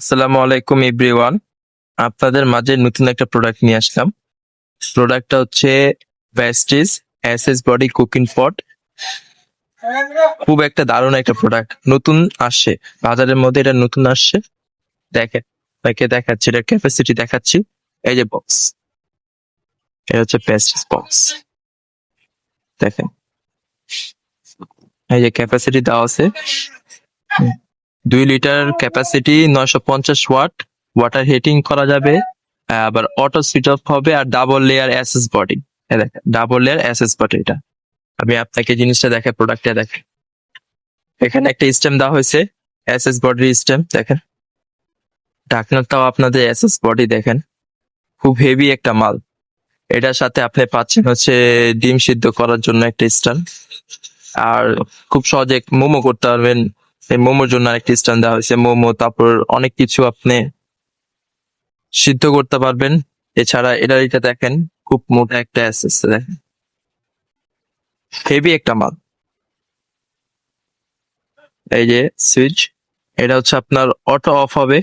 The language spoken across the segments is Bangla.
আসসালামু আলাইকুম এভরিওয়ান। আপনাদের মাঝে নতুন একটা প্রোডাক্ট নিয়ে আসলাম। প্রোডাক্টটা হচ্ছে ভেস্টিজ এসএস বডি কুকিং পট। খুব একটা দারুণ একটা প্রোডাক্ট, নতুন আসছে বাজারের মধ্যে, এটা নতুন আসছে। দেখেন, আপনাকে দেখাচ্ছি, এটার ক্যাপাসিটি দেখাচ্ছি। এই যে বক্স, এটা হচ্ছে ভেস্টিজ বক্স। দেখেন, এই যে ক্যাপাসিটি দেওয়া আছে 2 litre capacity, 950 watt. Water heating করা যাবে, আবার অটো সুইচ অফ হবে, আর ডাবল লেয়ার এসএস বডি। দেখেন, ডাবল লেয়ার এসএস বডি। এটা আমি আপনাকে জিনিসটা দেখে, প্রোডাক্টটা দেখেন। এখানে একটা স্টেম দেওয়া হয়েছে, এসএস বডির স্টেম। দেখেন, ঢাকনাটাও আপনাদের এসএস বডি। দেখেন, খুব হেভি একটা মাল। এটার সাথে আপনি পাচ্ছেন হচ্ছে ডিম সিদ্ধ করার জন্য একটা স্ট্যান্ড, আর খুব সহজে মোমো করতে পারবেন। এই মোমোর জন্য আরেকটি স্ট্যান্ড দেওয়া হয়েছে, মোমো তারপর অনেক কিছু আপনি সিদ্ধ করতে পারবেন। এছাড়া এটা দেখেন, খুব মোটা একটা এসএস, দেখেন হেভি একটা মাল। এই যে সুইচ, এটা হচ্ছে আপনার অটো অফ হবে,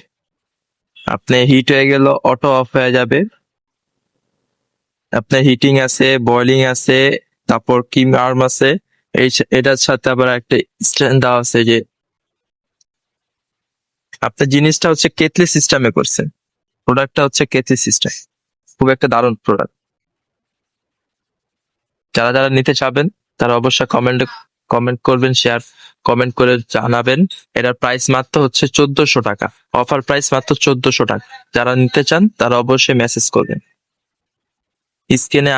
আপনি হিট হয়ে গেল অটো অফ হয়ে যাবে। আপনার হিটিং আছে, বয়লিং আছে, তারপর কিম আর্ম আছে। এটার সাথে আবার একটা স্ট্যান্ড দেওয়া আছে। যে আপনার জিনিসটা হচ্ছে কেটলি সিস্টেমে করছে, প্রোডাক্টটা হচ্ছে কেটলি সিস্টেম। খুব একটা দারুণ প্রোডাক্ট। যারা যারা নিতে চাবেন তারা অবশ্যই কমেন্ট করবেন, কমেন্ট করে জানাবেন। এটার প্রাইস মাত্র হচ্ছে 1400 টাকা, অফার প্রাইস মাত্র 1400 টাকা। যারা নিতে চান তারা অবশ্যই মেসেজ করবেন। স্ক্রিনে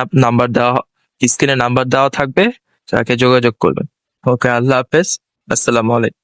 নাম্বার দেওয়া থাকবে, তাকে যোগাযোগ করবেন। ওকে, আল্লাহ হাফেজ, আসসালামু আলাইকুম।